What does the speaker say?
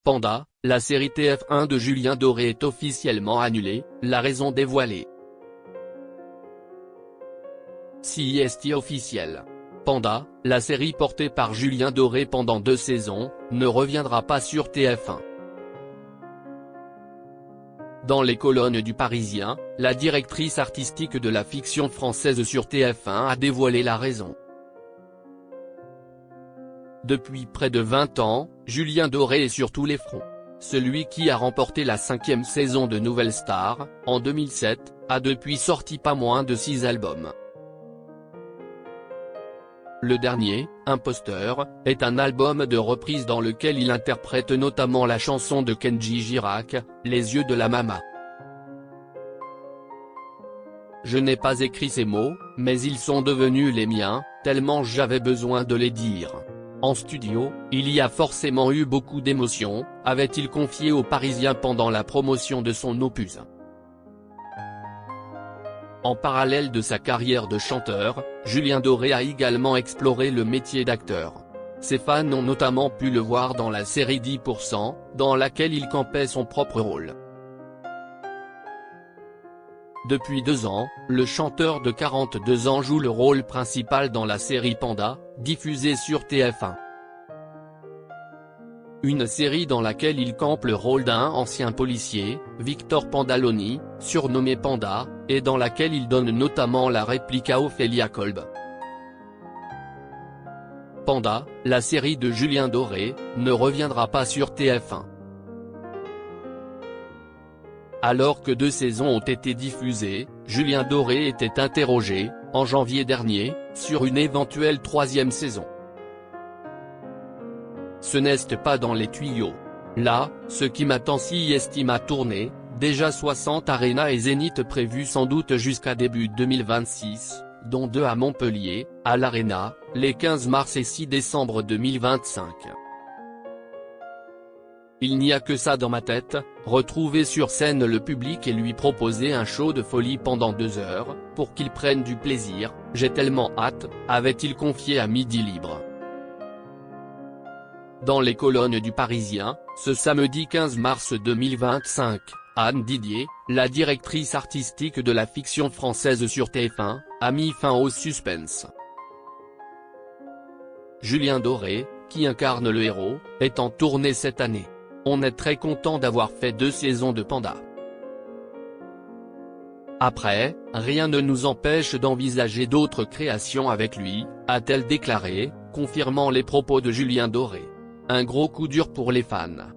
Panda, la série TF1 de Julien Doré est officiellement annulée, la raison dévoilée. CIST officiel. Panda, la série portée par Julien Doré pendant 2 saisons, ne reviendra pas sur TF1. Dans les colonnes du Parisien, la directrice artistique de la fiction française sur TF1 a dévoilé la raison. Depuis près de 20 ans, Julien Doré est sur tous les fronts. Celui qui a remporté la 5e saison de Nouvelle Star, en 2007, a depuis sorti pas moins de 6 albums. Le dernier, Imposteur, est un album de reprise dans lequel il interprète notamment la chanson de Kenji Girac, Les yeux de la Mama. Je n'ai pas écrit ces mots, mais ils sont devenus les miens, tellement j'avais besoin de les dire. En studio, il y a forcément eu beaucoup d'émotions, avait-il confié aux Parisiens pendant la promotion de son opus. En parallèle de sa carrière de chanteur, Julien Doré a également exploré le métier d'acteur. Ses fans ont notamment pu le voir dans la série 10%, dans laquelle il campait son propre rôle. Depuis 2 ans, le chanteur de 42 ans joue le rôle principal dans la série Panda, diffusée sur TF1. Une série dans laquelle il campe le rôle d'un ancien policier, Victor Pandaloni, surnommé Panda, et dans laquelle il donne notamment la réplique à Ophélia Kolb. Panda, la série de Julien Doré, ne reviendra pas sur TF1. Alors que 2 saisons ont été diffusées, Julien Doré était interrogé, en janvier dernier, sur une éventuelle 3e saison. Ce n'est pas dans les tuyaux. Là, ce qui m'attend si estime à tourner, déjà 60 Arena et Zénith prévus sans doute jusqu'à début 2026, dont 2 à Montpellier, à l'Arena, les 15 mars et 6 décembre 2025. Il n'y a que ça dans ma tête, retrouver sur scène le public et lui proposer un show de folie pendant 2 heures, pour qu'il prenne du plaisir, j'ai tellement hâte, avait-il confié à Midi Libre. Dans les colonnes du Parisien, ce samedi 15 mars 2025, Anne Didier, la directrice artistique de la fiction française sur TF1, a mis fin au suspense. Julien Doré, qui incarne le héros, est en tournée cette année. On est très content d'avoir fait 2 saisons de Panda. Après, rien ne nous empêche d'envisager d'autres créations avec lui, a-t-elle déclaré, confirmant les propos de Julien Doré. Un gros coup dur pour les fans.